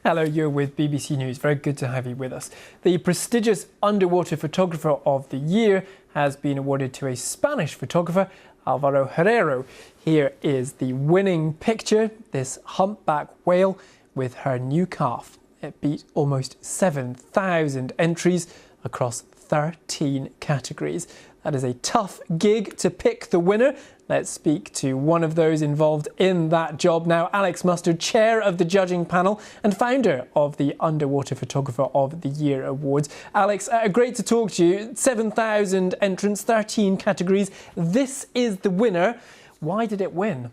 Hello, you're with BBC News. Very good to have you with us. The prestigious Underwater Photographer of the Year has been awarded to a Spanish photographer, Alvaro Herrero. Here is the winning picture, this humpback whale with her new calf. It beat almost 7,000 entries across 13 categories. That is a tough gig to pick the winner. Let's speak to one of those involved in that job now. Alex Mustard, chair of the judging panel and founder of the Underwater Photographer of the Year Awards. Alex, great to talk to you. 7,000 entrants, 13 categories. This is the winner. Why did it win?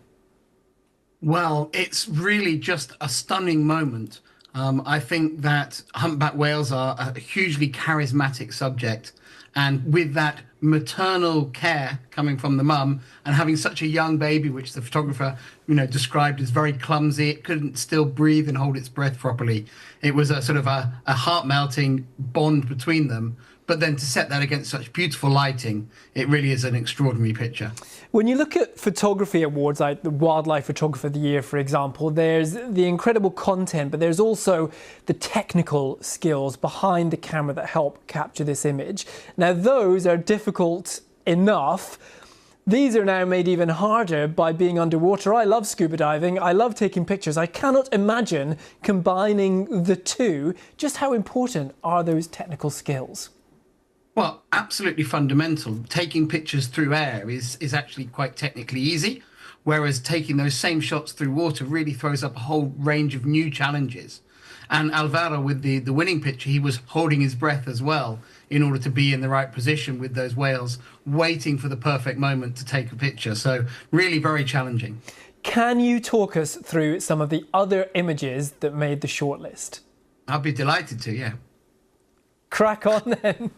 Well, it's really just a stunning moment. I think that humpback whales are a hugely charismatic subject. And with that maternal care coming from the mum and having such a young baby, which the photographer, described as very clumsy, it couldn't still breathe and hold its breath properly. It was a sort of a heart-melting bond between them. But then to set that against such beautiful lighting, it really is an extraordinary picture. When you look at photography awards like the Wildlife Photographer of the Year, for example, there's the incredible content, but there's also the technical skills behind the camera that help capture this image. Now, those are difficult enough. These are now made even harder by being underwater. I love scuba diving. I love taking pictures. I cannot imagine combining the two. Just how important are those technical skills? Well, absolutely fundamental. Taking pictures through air is actually quite technically easy, whereas taking those same shots through water really throws up a whole range of new challenges. And Alvaro, with the winning picture, he was holding his breath as well in order to be in the right position with those whales, waiting for the perfect moment to take a picture. So really very challenging. Can you talk us through some of the other images that made the shortlist? I'll be delighted to, yeah. Crack on then.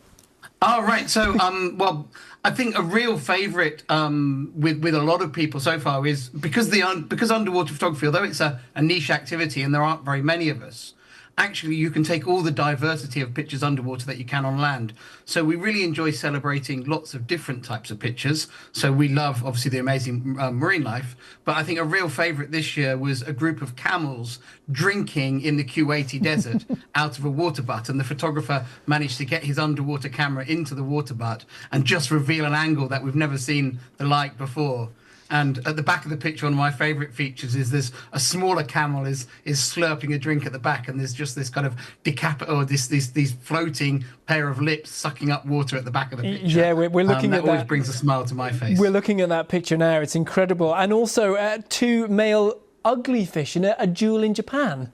Oh, right. So, well, I think a real favourite with a lot of people so far is because underwater photography, although it's a niche activity and there aren't very many of us, actually you can take all the diversity of pictures underwater that you can on land. So we really enjoy celebrating lots of different types of pictures. So we love, obviously, the amazing marine life. But I think a real favourite this year was a group of camels drinking in the Kuwaiti desert out of a water butt. And the photographer managed to get his underwater camera into the water butt and just reveal an angle that we've never seen the like before. And at the back of the picture, one of my favourite features is there's a smaller camel is slurping a drink at the back, and there's just this kind of these floating pair of lips sucking up water at the back of the picture. Yeah, we're looking at that. Always brings a smile to my face. We're looking at that picture now. It's incredible, and also two male ugly fish in a jewel in Japan.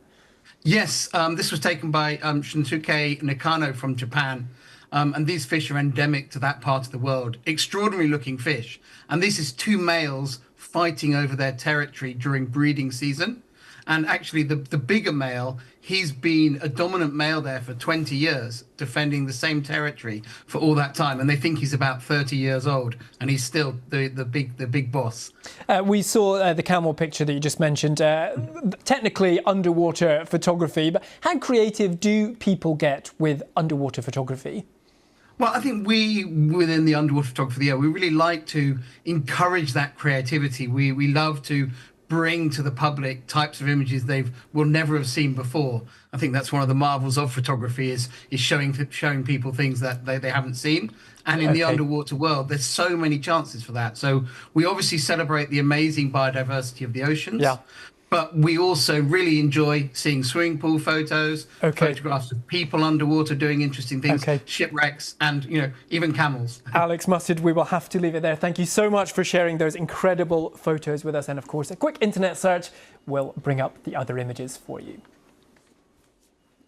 Yes, this was taken by Shunsuke Nakano from Japan. And these fish are endemic to that part of the world. Extraordinary looking fish. And this is two males fighting over their territory during breeding season. And actually the bigger male, he's been a dominant male there for 20 years, defending the same territory for all that time. And they think he's about 30 years old, and he's still the big boss. We saw the camel picture that you just mentioned, technically underwater photography, but how creative do people get with underwater photography? Well, I think we, within the Underwater Photographer of the Year, we really like to encourage that creativity. We love to bring to the public types of images they will never have seen before. I think that's one of the marvels of photography is showing people things that they haven't seen. And in the underwater world, there's so many chances for that. So we obviously celebrate the amazing biodiversity of the oceans. Yeah. But we also really enjoy seeing swimming pool photos, photographs of people underwater doing interesting things, shipwrecks, and even camels. Alex Mustard, we will have to leave it there. Thank you so much for sharing those incredible photos with us. And of course, a quick internet search will bring up the other images for you.